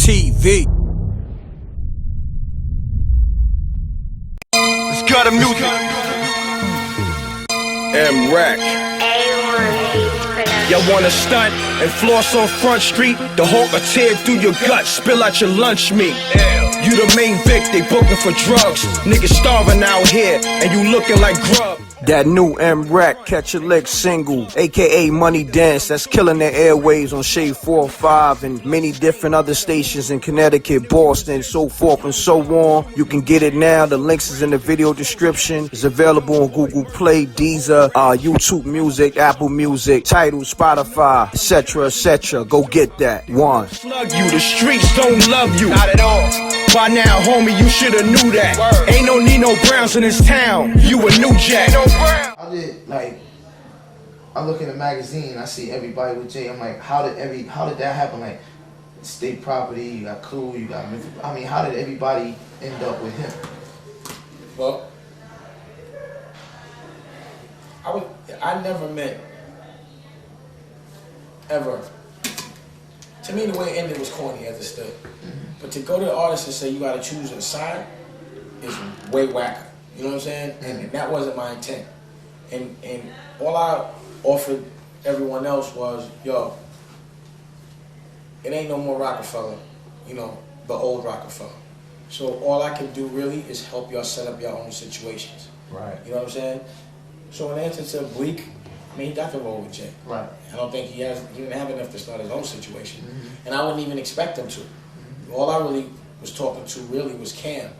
MRecktv. Let's cut the music. M.Reck. Y'all wanna stunt and floss on Front Street? The Hawk will tear through your gut, spill out your lunch meat. You the main Vic, they booking for drugs. Niggas starving out here, and you looking like grub. That new M.Reck Catch a Lick single, aka Money Dance, that's killing the airwaves on Shade 405 and many different other stations in Connecticut, Boston, so forth and so on. You can get it now. The links is in the video description. It's available on Google Play, Deezer, YouTube Music, Apple Music, Tidal, Spotify, etc., etc. Go get that. One. Slug you, the streets don't love you. Not at all. By now, homie, you shoulda knew that. Word. Ain't no Nino Browns in this town. You a new jack. I did, like, I look in the magazine, I see everybody with Jay. I'm like, how did that happen? Like, state property, you got Clue, you got, I mean, how did everybody end up with him? Well, I never met, ever. To me, the way it ended was corny as it stood. But to go to the artist and say you gotta choose a side is way whacker. You know what I'm saying? And that wasn't my intent. And all I offered everyone else was, yo, it ain't no more Rockefeller, you know, the old Rockefeller. So all I can do really is help y'all set up your own situations. Right. You know what I'm saying? So in answer to Bleak, I mean, he got to roll with Jay. Right. I don't think he didn't have enough to start his own situation. And I wouldn't even expect him to. All I really was talking to really was Cam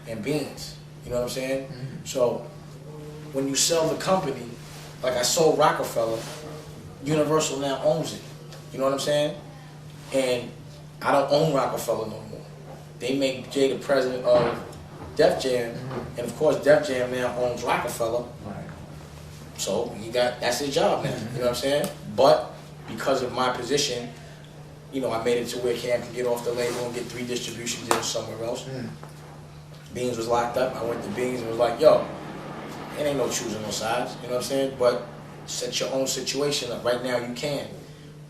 and Beans. You know what I'm saying? So when you sell the company, like I sold Rockefeller, Universal now owns it. You know what I'm saying? And I don't own Rockefeller no more. They make Jay the president of Def Jam, and of course Def Jam now owns Rockefeller. Right. So that's his job now. You know what I'm saying? But because of my position, you know, I made it to where Cam could get off the label and get 3 distribution deals somewhere else. Beans was locked up. I went to Beans and was like, yo, it ain't no choosing no sides. You know what I'm saying? But set your own situation up. Right now you can.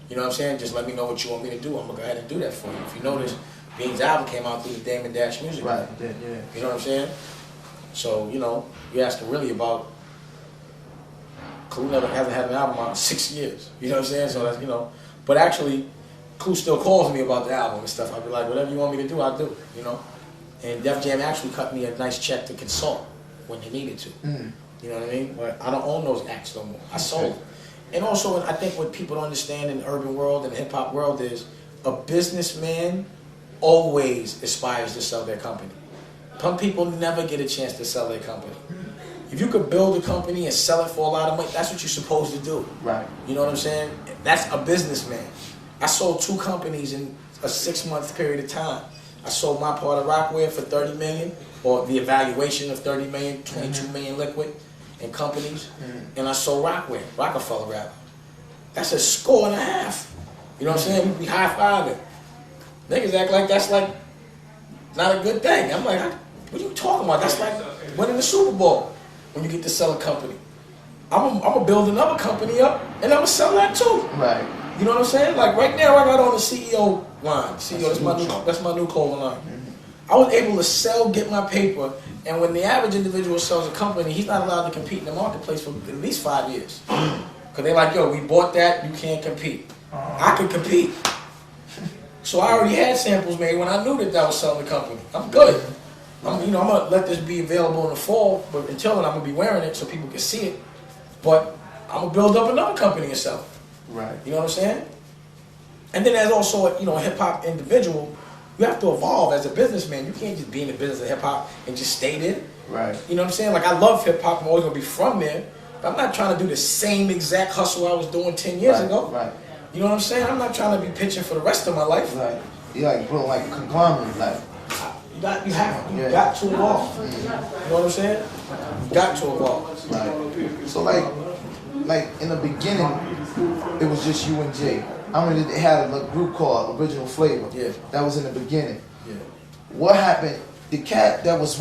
You know what I'm saying? Just let me know what you want me to do. I'm going to go ahead and do that for you. If you notice, Beans' album came out through the Damon Dash Music. Right, yeah. You know what I'm saying? So, you know, you're asking really about Clue hasn't had an album out in 6 years. You know what I'm saying? So that's, you know, but actually, Clue still calls me about the album and stuff. I'll be like, whatever you want me to do, I'll do, you know? And Def Jam actually cut me a nice check to consult when they needed to. You know what I mean? But I don't own those acts no more. I sold them. And also, I think what people don't understand in the urban world and the hip-hop world is a businessman always aspires to sell their company. Some people never get a chance to sell their company. If you could build a company and sell it for a lot of money, that's what you're supposed to do. Right. You know what I'm saying? That's a businessman. I sold 2 companies in a 6-month period of time. I sold my part of Rockware for $30 million, or the evaluation of $30 million, $22 million liquid in companies, and I sold Rockefeller rather. That's a score and a half. You know what I'm saying? We be high-fiving. Niggas act like that's like not a good thing. I'm like, what are you talking about? That's like winning the Super Bowl when you get to sell a company. I'm gonna build another company up, and I'm gonna sell that too. Right. You know what I'm saying? Like right now, I got on the CEO line. CEO, that's my new clothing line. I was able to get my paper, and when the average individual sells a company, he's not allowed to compete in the marketplace for at least 5 years. Cause they're like, yo, we bought that, you can't compete. I can compete. So I already had samples made when I knew that I was selling the company. I'm good. I'm gonna let this be available in the fall, but until then, I'm gonna be wearing it so people can see it. But I'm gonna build up another company and sell it. Right. You know what I'm saying? And then there's also a hip hop individual. You have to evolve as a businessman. You can't just be in the business of hip hop and just stay there. Right. You know what I'm saying? Like I love hip hop. I'm always gonna be from there. But I'm not trying to do the same exact hustle I was doing 10 years ago. Right. You know what I'm saying? I'm not trying to be pitching for the rest of my life. Right. You like building like a conglomerate, like. You got to evolve. You know what I'm saying? You got to evolve. Right. So like in the beginning, it was just you and Jay. I mean, they had a group called Original Flavor. Yeah. That was in the beginning. Yeah. What happened? The cat that was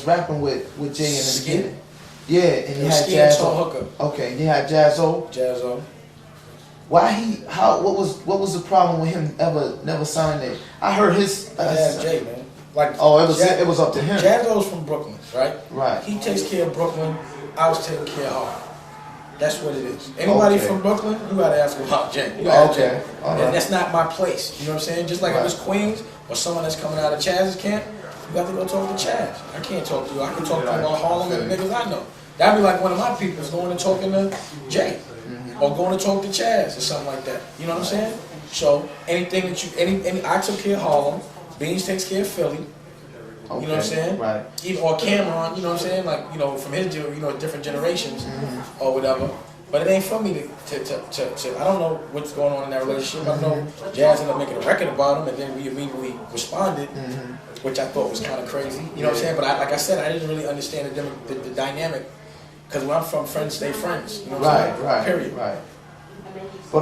rapping with Jay in the beginning. Yeah, and he had Jazzo. Hooker. Okay, and he had Jazzo. Jazzo. What was the problem with him never signing it? I heard his. Jay, man. Like, it was up to him. Jazzo's from Brooklyn, right? Right. He takes care of Brooklyn. I was taking care of Harlem. That's what it is. Anybody from Brooklyn, you gotta ask about Jay. You gotta ask Jay. And that's not my place. You know what I'm saying? Just like if it's Queens or someone that's coming out of Chaz's camp, you got to go talk to Chaz. I can't talk to you. I can talk to you about Harlem and the niggas I know. That'd be like one of my people's going and talking to Jay. Or going to talk to Chaz or something like that. You know what I'm saying? So anything that you, I took care of Harlem. Beans takes care of Philly. You know what I'm saying? Right. Even, or Cameron, you know what I'm saying? Like, you know, from his, different generations or whatever. But it ain't for me to I don't know what's going on in that relationship. I know Jazz ended up making a record about him, and then we immediately responded, which I thought was kind of crazy. You know what I'm saying? But like I said, I didn't really understand the dynamic, because when I'm from, friends stay friends. You know what I'm saying? Right. Period. Right. But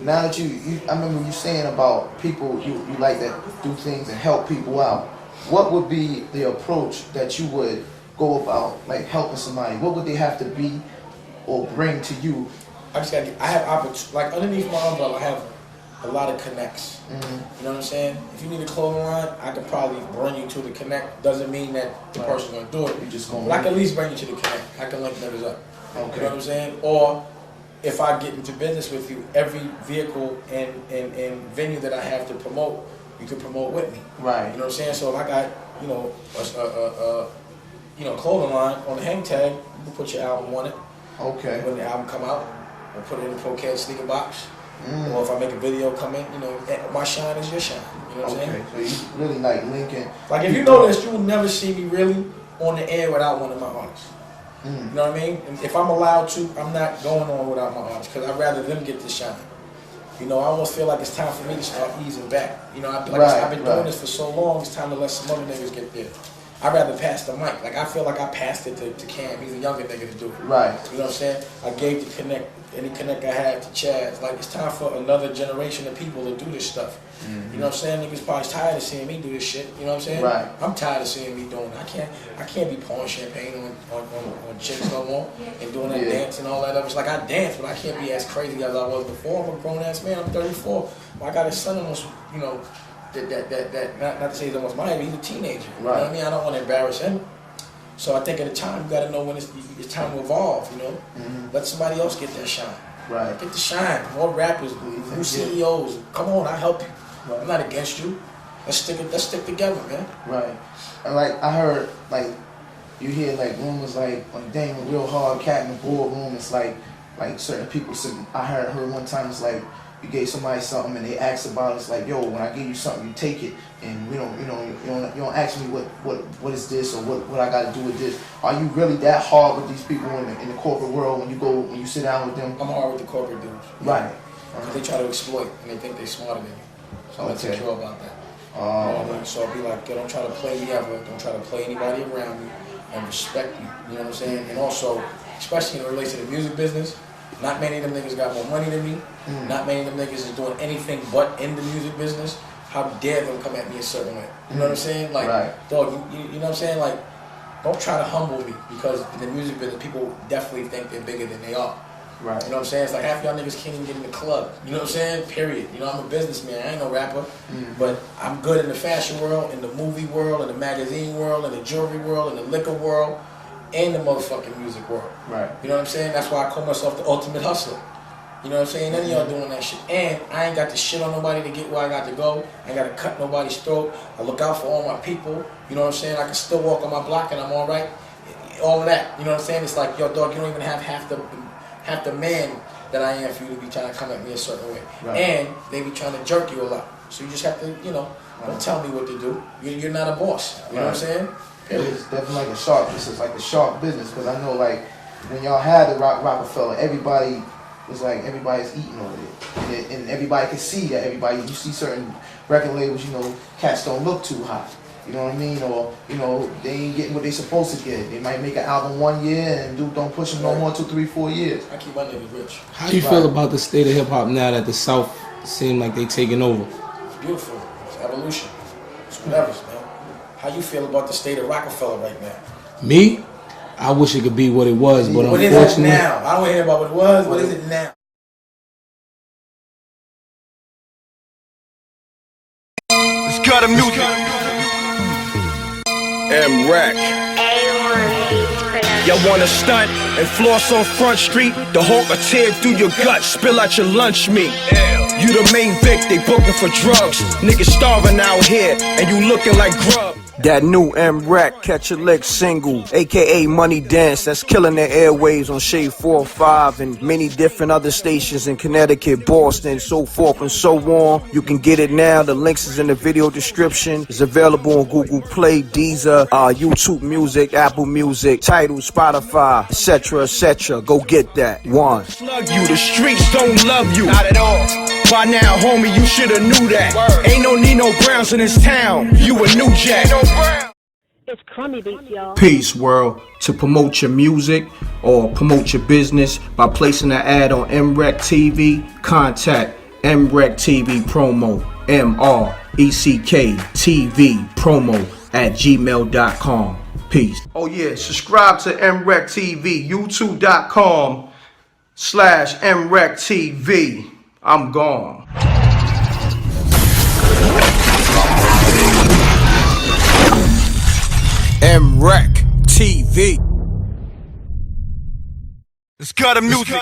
now that I remember you saying about people you like that do things and help people out. What would be the approach that you would go about, like, helping somebody? What would they have to be or bring to you? I have opportunities. Like, underneath my umbrella, I have a lot of connects. You know what I'm saying? If you need a clothing line, I could probably bring you to the connect. Doesn't mean that the person's gonna do it. But I can at least bring you to the connect. I can link niggas up. Okay. You know what I'm saying? Or if I get into business with you, every vehicle and venue that I have to promote, you can promote with me. Right. You know what I'm saying? So if I got, a clothing line on the hang tag, you can put your album on it. Okay. When the album come out, or put it in the Pro sneaker box. Or if I make a video come in, my shine is your shine. You know what I'm saying? So you really like linking. Like, if you notice, you will never see me really on the air without one of my artists. You know what I mean? And if I'm allowed to, I'm not going on without my artists, because I'd rather them get the shine. I almost feel like it's time for me to start easing back. I've been doing this for so long, it's time to let some other niggas get there. I'd rather pass the mic. Like, I feel like I passed it to Cam. He's a younger nigga to do it. Right. You know what I'm saying? I gave the connect, any connect I had to Chaz. Like, it's time for another generation of people to do this stuff. You know what I'm saying? Niggas probably tired of seeing me do this shit. You know what I'm saying? Right. I'm tired of seeing me doing it. I can't be pouring champagne on chicks no more and doing that dance and all that other. It's like, I dance, but I can't be as crazy as I was before. I'm a grown ass man. I'm 34. I got a son almost, not to say he's almost my age, he's a teenager. You know what I mean? I don't want to embarrass him. So I think at the time, you got to know when it's time to evolve, Let somebody else get that shine. Right. Get the shine. More rappers, new CEOs. Come on, I'll help you. Right. I'm not against you. Let's stick together, man. Right. And like, I heard, like, you hear like rumors like dang, a real hard cat in the boardroom. It's like certain people said, I heard one time, it's like, you gave somebody something and they asked about it. It's like, yo, when I give you something, you take it, and you don't ask me what is this or what I got to do with this. Are you really that hard with these people in the corporate world when you sit down with them? I'm hard with the corporate dudes. Right. Because they try to exploit and they think they're smarter than you. So I'm insecure about that. So I'll be like, yo, don't try to play me ever. Don't try to play anybody around me, and respect me. You know what I'm saying? And also, especially when it relates to the music business, not many of them niggas got more money than me. Not many of them niggas is doing anything but in the music business. How dare them come at me a certain way? You know what I'm saying? Like, dog, you know what I'm saying? Like, don't try to humble me, because in the music business, people definitely think they're bigger than they are. Right. You know what I'm saying? It's like half y'all niggas can't even get in the club. You know what I'm saying? Period. I'm a businessman. I ain't no rapper. But I'm good in the fashion world, in the movie world, in the magazine world, in the jewelry world, in the liquor world, and the motherfucking music world. Right. You know what I'm saying? That's why I call myself the ultimate hustler. You know what I'm saying? None of y'all doing that shit. And I ain't got to shit on nobody to get where I got to go. I ain't got to cut nobody's throat. I look out for all my people. You know what I'm saying? I can still walk on my block and I'm all right. All of that. You know what I'm saying? It's like, yo, dog, you don't even have half the man that I am for you to be trying to come at me a certain way. Right. And they be trying to jerk you a lot. So you just have to, don't tell me what to do. You're not a boss. You know what I'm saying? It's definitely like a shark. This is like a shark business, because I know, like, when y'all had the Rockefeller, everybody was like, everybody's eating over it, and everybody can see that. You see certain record labels, cats don't look too hot. You know what I mean? Or they ain't getting what they supposed to get. They might make an album 1 year and don't push them no more 2, 3, 4 years. I keep my niggas rich. How do you feel about the state of hip hop now that the South seem like they taking over? It's beautiful. It's evolution. It's whatever, man. How you feel about the state of Rockefeller right now? Me? I wish it could be what it was, but what unfortunately... What is it now? I don't want to hear about what it was. What is it now? gutter music. M.Reck. Y'all wanna stunt and floss on Front Street? The Hawk will tear through your gut, spill out your lunch meat. You the main vic, they booking for drugs. Niggas starving out here, and you looking like grub. That new M.Reck Catch a Lick single, aka Money Dance, that's killing the airwaves on Shade 405 and many different other stations in Connecticut, Boston, so forth and so on. You can get it now. The links is in the video description. It's available on Google Play, Deezer, YouTube Music, Apple Music, Tidal, Spotify, etc., etc. Go get that. One. Slug you, the streets don't love you. Not at all. By now, homie, you shoulda knew that. Word. Ain't no Nino Browns in this town. You a new jack. It's crummy beats, y'all. Peace, world. To promote your music or promote your business by placing an ad on MRecktv, contact MRecktv promo, MRecktv promo @gmail.com. Peace. Oh yeah, subscribe to MRecktv, youtube.com/MRecktv. I'm gone. MRecktv. It's gutter music.